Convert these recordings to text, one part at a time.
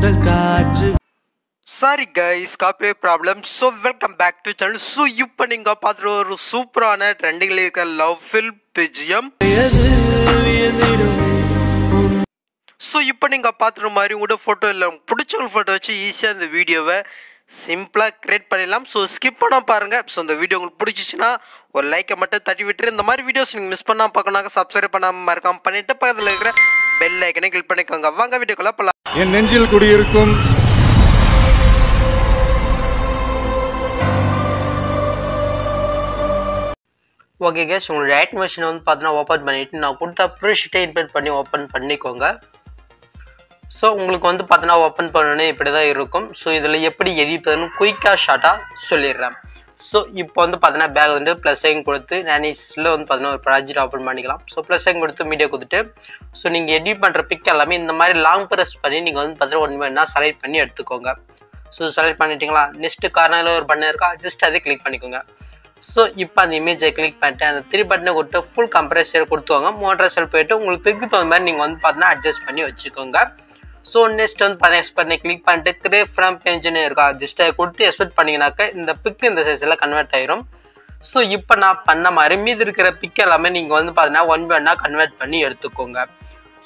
Sorry guys, copyright problem. So welcome back to channel. So இப்போ நீங்க பாத்துற ஒரு சூப்பரான ட்ரெண்டிங்ல இருக்க லவ் ஃபில் பிஜிஎம். So இப்போ நீங்க பாத்துற மாதிரி உங்க போட்டோ இல்ல பிடிச்ச போட்டோ வச்சு ஈஸியா இந்த வீடியோவை சிம்பிளா கிரியேட் பண்ணிடலாம். ஸோ ஸ்கிப் பண்ணாம பாருங்க. ஸோ இந்த வீடியோ உங்களுக்கு பிடிச்சிச்சுன்னா ஒரு லைக்கை மட்டும் தட்டி விட்டுரு. இந்த மாதிரி வீடியோஸ் நீங்கள் மிஸ் பண்ணாம பார்க்கணும்னா சப்ஸ்கிரைப் பண்ணாம மறக்காம பண்ணிட்டு பக்கத்தில் இருக்கிற பெல் ஐக்கனை கிளிக் பண்ணிக்கோங்க. வாங்க வீடியோக்குள்ள போலாம். என் நெஞ்சில் குடியிருக்கும் ஓகே கேஸ், உங்களோட ரைட் மிஷினை வந்து பார்த்தீங்கன்னா ஓப்பன் பண்ணிவிட்டு நான் கொடுத்த ப்ரீஷீட்டை இன்வைட் பண்ணி ஓப்பன் பண்ணிக்கோங்க. ஸோ உங்களுக்கு வந்து பார்த்தீங்கன்னா ஓப்பன் பண்ணணுன்னு இப்படி தான் இருக்கும். ஸோ இதில் எப்படி எடிப்பதுன்னு குயிக்காக ஷார்ட்டாக சொல்லிடுறேன். ஸோ இப்போ வந்து பார்த்தீங்கன்னா பேக் வந்து +ஐயும் கொடுத்து நானிஸில் வந்து பார்த்தீங்கன்னா ஒரு ப்ராஜெக்ட் ஓப்பன் பண்ணிக்கலாம். ஸோ +ஐயும் கொடுத்து மீடியா கொடுத்துட்டு ஸோ நீங்கள் எடிட் பண்ணுற பிக் எல்லாமே இந்த மாதிரி லாங் ப்ரெஸ் பண்ணி நீங்கள் வந்து பார்த்தீங்கன்னா ஒன்று வேணா செலக்ட் பண்ணி எடுத்துக்கோங்க. ஸோ செலக்ட் பண்ணிட்டீங்களா, நெக்ஸ்ட்டு கார்னரில் ஒரு பட்டன் இருக்கா, ஜஸ்ட் அதை கிளிக் பண்ணிக்கோங்க. ஸோ இப்போ அந்த இமேஜை கிளிக் பண்ணிட்டு அந்த 3 பட்டனை கொடுத்து ஃபுல் கம்ப்ரெஷர் கொடுத்துவாங்க. மோட்டர் செல் போய்ட்டு உங்களுக்கு பிக்கு தகுந்த மாதிரி நீங்கள் வந்து பார்த்தீங்கன்னா அட்ஜஸ்ட் பண்ணி வச்சுக்கோங்க. ஸோ நெக்ஸ்ட் வந்து பார்த்தீங்கன்னா எக்ஸ்பர்ட் கிளிக் பண்ணிட்டு கிரேப் ஃப்ரம் பேஜ்னு இருக்கா, ஜஸ்ட் அதை கொடுத்து எக்ஸ்பெக்ட் பண்ணிங்கனாக்கா இந்த பிக்கு இந்த சைஸில் கன்வெர்ட் ஆயிரும். ஸோ இப்போ நான் பண்ண மாதிரி மீதி இருக்கிற பிக் எல்லாமே நீங்கள் வந்து பார்த்தீங்கன்னா 1 by 1 கன்வெர்ட் பண்ணி எடுத்துக்கோங்க.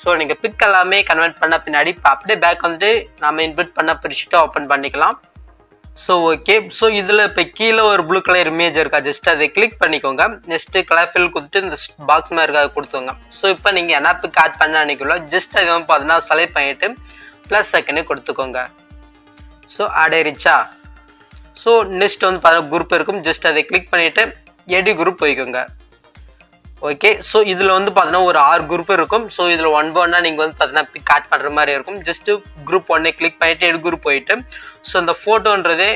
ஸோ நீங்கள் பிக் எல்லாமே கன்வெர்ட் பண்ண பின்னாடி இப்போ அப்படியே பேக் வந்துட்டு நம்ம இன்வைட் பண்ண ப்ரீஷீட்டை ஓப்பன் பண்ணிக்கலாம். ஸோ ஓகே, ஸோ இதில் இப்போ கீழே ஒரு ப்ளூ கலர் இமேஜ் இருக்கா, ஜஸ்ட் அதை கிளிக் பண்ணிக்கோங்க. நெக்ஸ்ட்டு கலர் ஃபில் கொடுத்துட்டு இந்த பாக்ஸ் மாதிரி இருக்கா கொடுத்துங்க. ஸோ இப்போ நீங்கள் என்ன பிக் ஆட் பண்ண நினைக்கிறோம் ஜஸ்ட் அதை வந்து பார்த்தீங்கன்னா செலக்ட் பண்ணிவிட்டு +செகண்டே கொடுத்துக்கோங்க. ஸோ ஆட் ஆயிடுச்சா. ஸோ நெக்ஸ்ட் வந்து பார்த்தீங்கன்னா குரூப் இருக்கும், ஜஸ்ட் அதை கிளிக் பண்ணிவிட்டு எடி குரூப் போய்க்கோங்க. ஓகே, ஸோ இதில் வந்து பார்த்தீங்கன்னா ஒரு 6 குரூப் இருக்கும். ஸோ இதில் 1 by 1 நீங்கள் வந்து பார்த்தீங்கன்னா பிக் ஆட் பண்ணுற மாதிரி இருக்கும். ஜஸ்ட்டு குரூப் 1 கிளிக் பண்ணிவிட்டு எடு குரூப் போயிட்டு ஸோ இந்த ஃபோட்டோன்றதே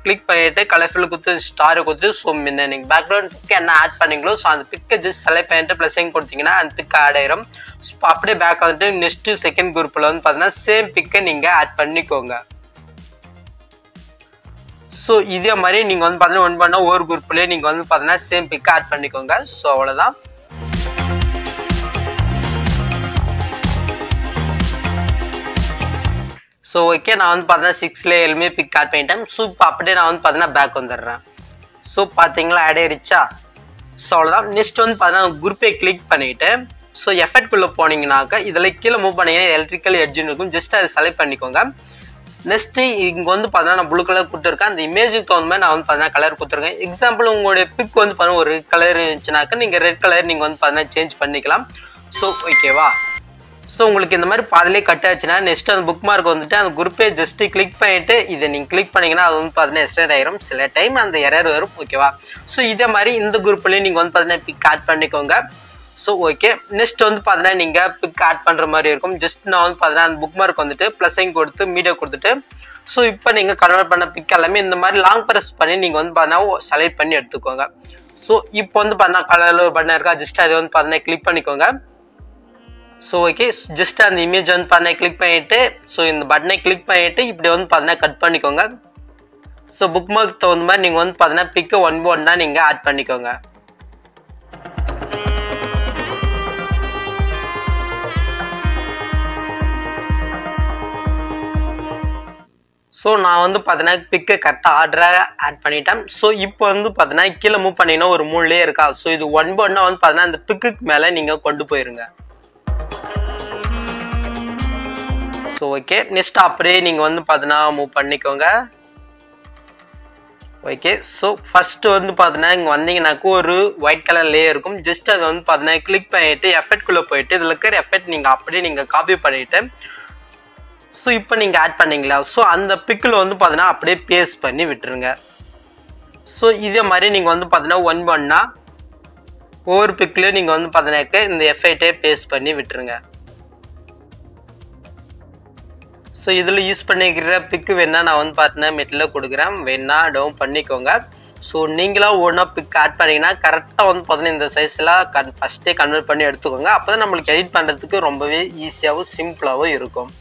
கிளிக் பண்ணிவிட்டு கலர்ஃபில் கொடுத்து ஸ்டாரை கொடுத்து ஸோ முன்ன நீங்கள் பேக்ரவுண்ட் பிக் என்ன ஆட் பண்ணிங்களோ ஸோ அந்த பிக்கை ஜஸ்ட் செலக்ட் பண்ணிட்டு +ஐயும் கொடுத்தீங்கன்னா அந்த பிக் ஆட் ஆயிரும். ஸோ அப்படியே பேக் வந்துட்டு நெக்ஸ்ட்டு செகண்ட் குரூப்பில் வந்து பார்த்தீங்கன்னா சேம் பிக்கை நீங்கள் ஆட் பண்ணிக்கோங்க. ஸோ இதே மாதிரி நீங்கள் வந்து பார்த்தீங்கன்னா 1 by 1 ஒவ்வொரு குரூப்லேயே நீங்கள் வந்து பார்த்தீங்கன்னா சேம் பிக்கை ஆட் பண்ணிக்கோங்க. ஸோ அவ்வளோதான். ஸோ ஓகே, நான் வந்து பார்த்தீங்கன்னா 6 லேயருமே பிக் ஆட் பண்ணிட்டேன். ஸோ இப்போ அப்படியே நான் வந்து பார்த்தீங்கன்னா பேக் வந்துடுறேன். ஸோ பார்த்தீங்களா ஆட் ஆயிடுச்சா. ஸோ அவ்வளோதான். நெக்ஸ்ட் வந்து பார்த்தீங்கன்னா குரூப்பை கிளிக் பண்ணிவிட்டு ஸோ எஃபெக்ட்குள்ளே போனீங்கன்னாக்கா இதில் கீழே மூவ் பண்ணிங்கன்னா எலக்ட்ரிக்கல் எட்ஜுன்னு இருக்கும், ஜஸ்ட் அதை செலக்ட் பண்ணிக்கோங்க. நெக்ஸ்ட்டு இங்கே வந்து பார்த்தீங்கன்னா நான் ப்ளூ கலர் கொடுத்துருக்கேன். அந்த இமேஜுக்கு தகுந்த மாதிரி நான் வந்து பார்த்தீங்கன்னா கலர் கொடுத்துருக்கேன். எக்ஸாம்பிள் உங்களுடைய பிக் வந்து பார்த்தீங்கன்னா ஒரு ரெட் கலர் இருந்துச்சுனாக்கா நீங்கள் ரெட் கலர் நீங்கள் வந்து பார்த்தீங்கன்னா சேஞ்ச் பண்ணிக்கலாம். ஸோ ஓகேவா. ஸோ உங்களுக்கு இந்த மாதிரி பாதிலே கட் ஆச்சுன்னா நெக்ஸ்ட் அந்த புக் மார்க் வந்துட்டு அந்த குரூப்பே ஜஸ்ட்டு கிளிக் பண்ணிவிட்டு இதை நீங்கள் கிளிக் பண்ணிங்கன்னா அது வந்து பார்த்தீங்கன்னா எக்ஸ்டெண்ட் ஆயிரும். சில டைம் அந்த எரர் வரும். ஓகேவா. ஸோ இதே மாதிரி இந்த குரூப்லேயும் நீங்கள் வந்து பார்த்தீங்கன்னா பிக் ஆட் பண்ணிக்கோங்க. ஸோ ஓகே, நெக்ஸ்ட் வந்து பார்த்தீங்கன்னா நீங்கள் பிக் ஆட் பண்ணுற மாதிரி இருக்கும். ஜஸ்ட் நான் வந்து பார்த்தீங்கன்னா அந்த புக் மார்க் வந்துட்டு +ஐயும் கொடுத்து மீடியா கொடுத்துட்டு ஸோ இப்போ நீங்கள் கன்வெர்ட் பண்ண பிக் எல்லாமே இந்த மாதிரி லாங் ப்ரெஸ் பண்ணி நீங்கள் வந்து பார்த்தீங்கன்னா செலக்ட் பண்ணி எடுத்துக்கோங்க. ஸோ இப்போ வந்து பார்த்தீங்கன்னா கலரில் ஒரு பட்டன் இருக்கா, ஜஸ்ட் அதை வந்து பார்த்தீங்கன்னா கிளிக் பண்ணிக்கோங்க. ஸோ ஓகே, ஜஸ்ட் அந்த இமேஜ் வந்து பார்த்தீங்கன்னா கிளிக் பண்ணிவிட்டு ஸோ இந்த பட்டனை கிளிக் பண்ணிவிட்டு இப்படி வந்து பார்த்தீங்கன்னா கட் பண்ணிக்கோங்க. ஸோ புக் மார்க் தகுந்த மாதிரி நீங்கள் வந்து பார்த்தீங்கன்னா பிக்கை 1 by 1 தான் நீங்கள் ஆட் பண்ணிக்கோங்க. ஸோ நான் வந்து பார்த்தீங்கன்னா பிக்கை கரெக்டாக ஆர்டராக ஆட் பண்ணிட்டேன். ஸோ இப்போ வந்து பார்த்தீங்கன்னா கீழே மூவ் பண்ணிங்கன்னா ஒரு 3 லேயர் இருக்கா. ஸோ இது 1 by 1 வந்து பார்த்தீங்கன்னா அந்த பிக்குக்கு மேலே நீங்கள் கொண்டு போயிருங்க. ஸோ ஓகே, நெக்ஸ்ட் அப்படியே நீங்கள் வந்து பார்த்தீங்கன்னா மூவ் பண்ணிக்கோங்க. ஓகே, ஸோ ஃபஸ்ட்டு வந்து பார்த்தீங்கன்னா இங்கே வந்தீங்கன்னாக்கா ஒரு ஒயிட் கலர் லேயர் இருக்கும். ஜஸ்ட் அதை வந்து பார்த்தீங்கன்னா கிளிக் பண்ணிவிட்டு எஃபெக்ட்குள்ளே போயிட்டு இதில் இருக்கிற எஃபெக்ட் நீங்கள் அப்படியே நீங்கள் காப்பி பண்ணிவிட்டு ஸோ இப்போ நீங்கள் ஆட் பண்ணிங்களா. ஸோ அந்த பிக்கில் வந்து பார்த்தீங்கன்னா அப்படியே பேஸ்ட் பண்ணி விட்டுருங்க. ஸோ இதே மாதிரி நீங்கள் வந்து பார்த்தீங்கன்னா 1 by 1 ஒவ்வொரு பிக்லேயும் நீங்கள் வந்து பார்த்தீங்கன்னாக்க இந்த எஃபெக்டே பேஸ்ட் பண்ணி விட்டுருங்க. ஸோ இதில் யூஸ் பண்ணிக்கிற பிக்கு வேணால் நான் வந்து பார்த்தீங்கன்னா மெட்டில் கொடுக்குறேன், வேணா டவுன் பண்ணிக்கோங்க. ஸோ நீங்களாம் ஒன்றா பிக் ஆட் பண்ணிங்கன்னா கரெக்டாக வந்து பார்த்தீங்கன்னா இந்த சைஸில் ஃபஸ்ட்டே கன்வெர்ட் பண்ணி எடுத்துக்கோங்க. அப்போ தான் நம்மளுக்கு எடிட் பண்ணுறதுக்கு ரொம்பவே ஈஸியாகவும் சிம்பிளாகவும் இருக்கும்.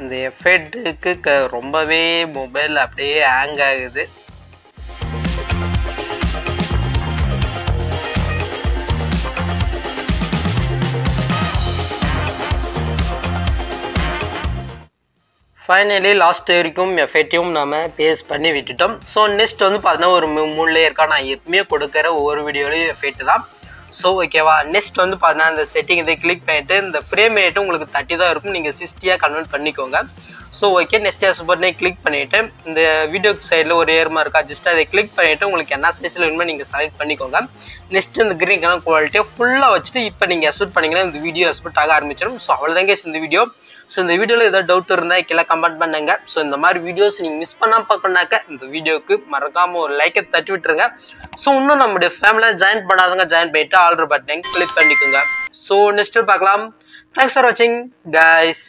இந்த எஃபெக்ட்டுக்கு ரொம்பவே மொபைல் அப்படியே ஹேங் ஆகுது. ஃபைனலி லாஸ்ட் வரைக்கும் எஃபெக்டிவும் நம்ம பேஸ் பண்ணி விட்டுட்டோம். ஸோ நெக்ஸ்ட் வந்து பார்த்தீங்கன்னா ஒரு 3 லேயருக்கா நான் எப்பவுமே கொடுக்குற ஒவ்வொரு வீடியோலையும் எஃபெக்ட் தான். ஸோ ஓகேவா, நெக்ஸ்ட் வந்து பார்த்தீங்கன்னா இந்த செட்டிங் இதை கிளிக் பண்ணிட்டு இந்த ஃப்ரேம் ரேட்டு உங்களுக்கு 30 தான் இருக்கும், நீங்கள் 60யாக கன்வெர்ட் பண்ணிக்கோங்க. ஸோ ஓகே, நெக்ஸ்ட் சூப்பர்னே கிளிக் பண்ணிவிட்டு இந்த வீடியோக்கு சைடில் ஒரு ஏர்மா இருக்கா, ஜஸ்ட் அதை கிளிக் பண்ணிவிட்டு உங்களுக்கு என்ன சைஸில் வேணுமோ நீங்கள் செலக்ட் பண்ணிக்கோங்க. நெக்ஸ்ட் இந்த கிரீன் கலர் குவாலிட்டியை ஃபுல்லாக வச்சுட்டு இப்போ நீங்கள் எக்ஸ்போர்ட் பண்ணிங்கன்னா இந்த வீடியோ எக்ஸ்போர்ட் ஆக ஆரம்பிச்சிடும். ஸோ அவ்வளோதாங்க இந்த வீடியோ. ஸோ இந்த வீடியோவில் ஏதாவது டவுட் இருந்தால் கீழே கமெண்ட் பண்ணுங்க. ஸோ இந்த மாதிரி வீடியோஸ் நீங்கள் மிஸ் பண்ணாமல் பார்க்கணுனாக்க இந்த வீடியோக்கு மறக்காமல் ஒரு லைக்கை தட்டி விட்டுருங்க. ஸோ இன்னும் நம்முடைய ஃபேமிலியில் ஜாயின் பண்ணாதவங்க ஜாயின் பண்ணிட்டு ஆல்ரெடி பட்டன் கிளிக் பண்ணிக்கோங்க. ஸோ நெக்ஸ்ட்டு பார்க்கலாம். தேங்க்ஸ் ஃபார் வாட்சிங் கைஸ்.